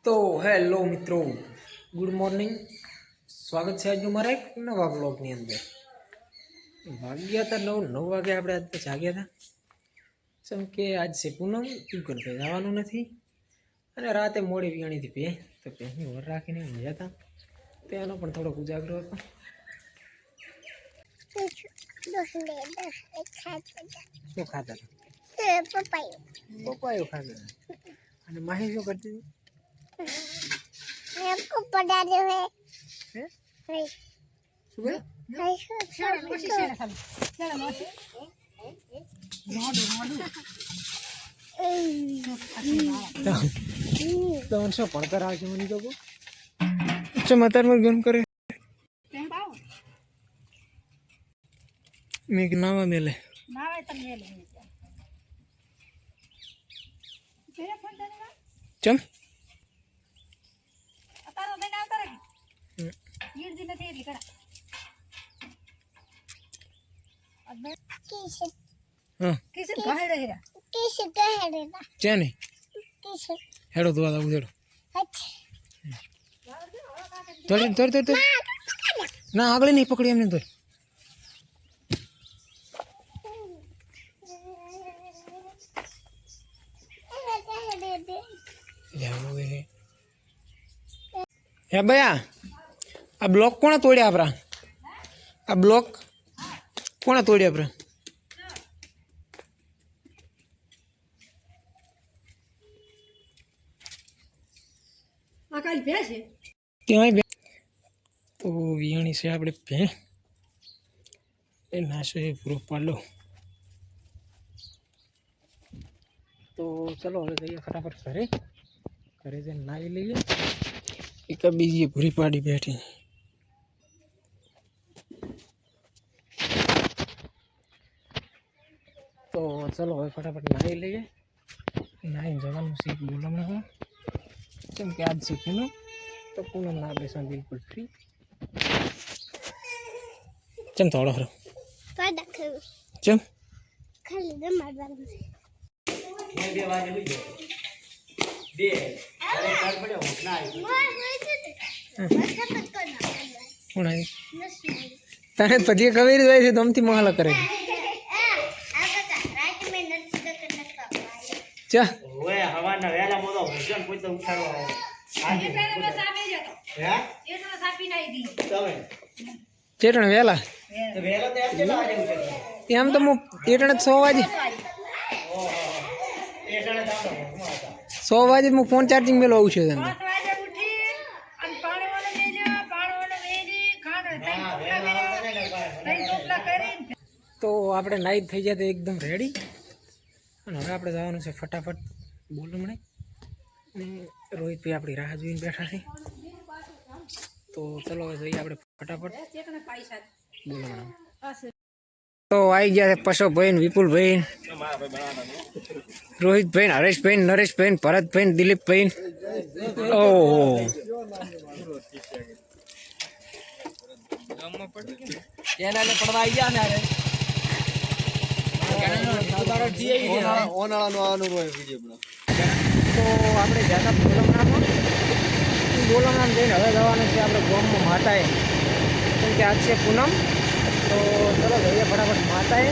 તો હેલો મિત્રો, good morning. સ્વાગત છે આજનું મારા એક નવા બ્લોગની અંદર. વાગ્યા હતા 9 વાગે આપણે આજ જાગ્યા હતા. જેમ કે આજ છે પૂનમ, શું કરતા જવાનું નથી અને રાતે મોડી વિયાણીથી ભે તો ભેંસની વર રાખીને મજા હતા. તેનો પણ થોડોક ઉજાગરો હતો. શું ખાતા હતા? પપાયું ખાતા હતા. અને માહી શું કરતી હતી? आपको पढ़ा दे है શું કરે? તો શું પડતા રાખે મને તો અત્યારમાં ગેમ કરે મેં નાવા મેલે ચમ ચાને હેડો તો આ ઉધેડો તોડ ના આગળ નહીં પકડી એમને તો હે ભૈયા આ બ્લોક કોણે તોડ્યા આપણા? આ બ્લોક કોણે તોડ્યા આપણા? ત્યાં બે તો વિયાણી છે આપણે ભે એ નાશો એ પૂરો પાડો. તો ચલો હવે જઈએ ફટાફટ ઘરે જઈને નાહી લઈએ. એક બીજી ભૂરી પાડી બેઠી. તો ચલો હવે ફટાફટ નાહી લઈએ. નાહી જવાનું છે બોલવામાં કેમ કે આજ છે પૂનમ તો પૂનમ ના બેસવા બિલકુલ ફ્રી. ચમ થોડો ખરો ચમ खाली दे मारवार में બે વાગે લઈ બે અરે કાલ પડ્યો ના કોણ આવી તને પછી ખબર જ હોય છે તમથી મહાલા કરે ચા ઓય હવાના વેલા મોદો ભજન કોઈ તો ઉઠાડવા આવે એટલે સામે જતો હે એટલો સાપી નાઈ દી તમે ચેટણ વેલા તો વેલા તો એમ કેટલા વાગે ઉઠે એમ તો હું એટણે 6 વાગે 6 વાગે હું ફોન ચાર્જિંગ મેલો આવું છું તમને તો આપણે નાઈટ થઈ જાય તો એકદમ રેડી. અને હવે આપણે જવાનું છે ફટાફટ બોલમણે. અને રોહિતભાઈ આપણી રાહ જોઈને બેઠા છે. તો ચલો હવે જઈએ આપણે ફટાફટ બોલમણા. તો આવી ગયા છે પશોભાઈ, વિપુલભાઈ, રોહિતભાઈ, હરેશભાઈ, નરેશભાઈ, ભરતભાઈ, દિલીપભાઈ. ઓહો પડવા આવી ગયા ને તો આપણે જ્યાં બોલમણામ જઈને હવે જવાનું છે આપણે ગામમાં માતાએ કેમ કે આજ છે પૂનમ. તો ચલો જઈએ ફટાફટ માતાએ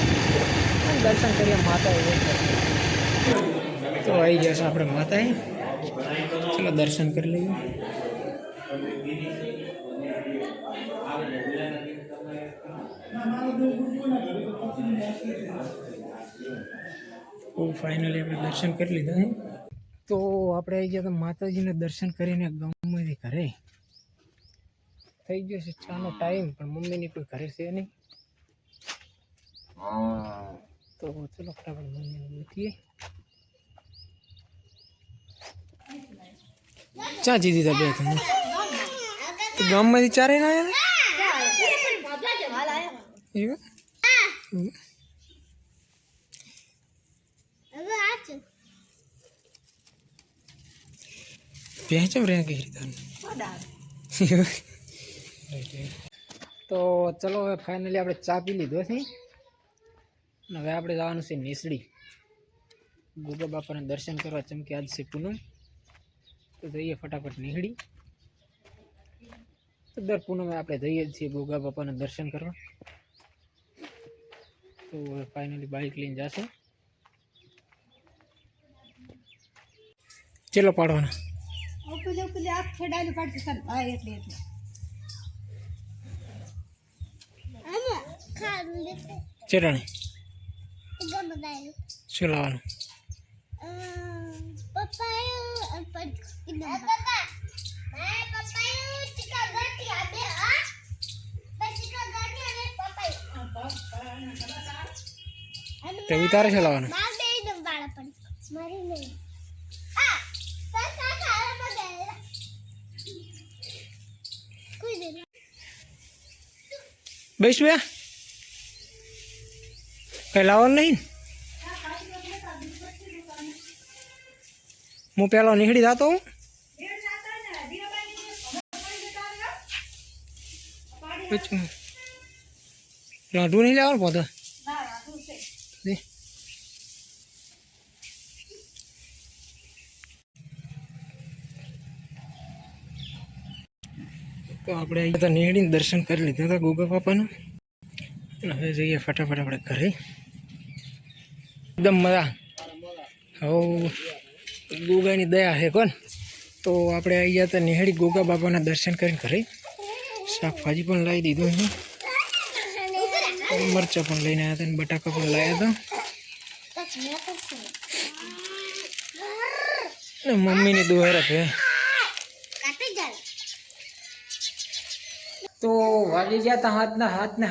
દર્શન કરીએ માતાએ. તો આવી ગયા છે આપણે માતાએ. ચલો દર્શન કરી લઈએ. ફાઇનલી આપણે દર્શન કરી લીધા. તો આપણે આવી ગયા તો માતાજીને દર્શન કરીને ગામમાંથી ઘરે થઈ ગયો છે ચાનો ટાઈમ, પણ મમ્મીની કોઈ ઘરે છે નહીં. તો ચલો ફટાફટ મમ્મીને મૂકીએ. ચા જીધી તા બે તમે ગામમાંથી ચારે ના આવ્યા પહેચમ રહ્યા કે તો ચલો હવે ફાઇનલી આપણે ચા પી લીધો છે. હવે આપણે જવાનું છે નેસડી ગોગા બાપાના દર્શન કરવા, ચમ કે આજ છે પૂનમ. તો જઈએ ફટાફટ નીકળી. તો દર પૂનમે આપણે જઈએ જ છીએ ગોગા બાપાના દર્શન કરવા. તો ફાઇનલી બાઇક લઈને જશે. ચલો પાડવાના આમાં ખારું લેતે ચેરાણી ગમ દાયું શું લાવવાનું? પપ્પાયું પપ્પા મેં પપ્પાયું ચિકા ગાટી આબે આ ચિકા ગાટી અને પપ્પાયું તે ઉતારે છે લાવવાનું. માર બે દમ વાળા પડી મારી નહીં આ કાકા ખાવા મદે કોઈ દે બેસ બે કઈ લાવવાનું નહીં. હું પેલો નીકળી જતો હું. રાંધું નહીં લેવાનું પોતે. તો આપણે અહીંયા તો નીકળીને દર્શન કરી લીધા હતા ગોગા બાપાનું. અને હવે જઈએ ફટાફટ આપણે ઘરે. એકદમ મજા. હવે ગોગાની દયા છે કોણ. તો આપણે અહીંયા તો નિહાળી ગોગા બાપાના દર્શન કરીને ઘરે. શાકભાજી પણ લાવી દીધું છે. મરચાં પણ લઈને આવ્યા હતા અને બટાકા પણ લાવ્યા હતા. મમ્મીની દુહાર છે. તો વાગી ગયા હતા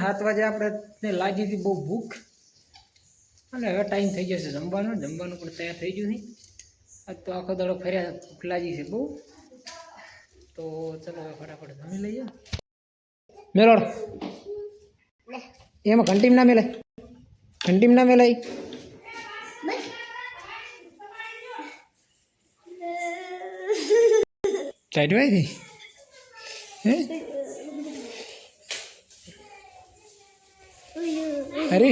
હાથ વાગે આપણે લાગી હતી બહુ ભૂખ. અને હવે ટાઈમ થઈ જશે જમવાનું પણ તૈયાર થઈ ગયું નહીં. આજ તો આખો દાડો ફર્યા ભૂખ લાગી છે બહુ. તો ચલો હવે ફટાફટ જમી લઈએ. મેલોડ એમાં ઘંટીમ ના મેલાય. સાઈડ વાય હે અરે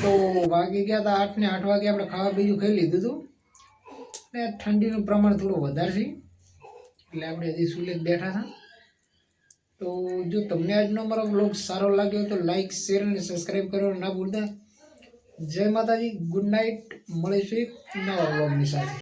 તો વાગી ગયા હતા 8 ને 8 વાગે આપણે ખાવા બીજું ખાઈ લીધું હતું. ને ઠંડીનું પ્રમાણ થોડું વધારે છે એટલે આપણે હજી સુલે બેઠા હતા. તો જો તમને આજનો અમારો બ્લોગ સારો લાગ્યો તો લાઈક શેર અને સબસ્ક્રાઈબ કરવાનું ના ભૂલતા. જય માતાજી, ગુડ નાઇટ. મળીશું એક નવા બ્લોગની સાથે.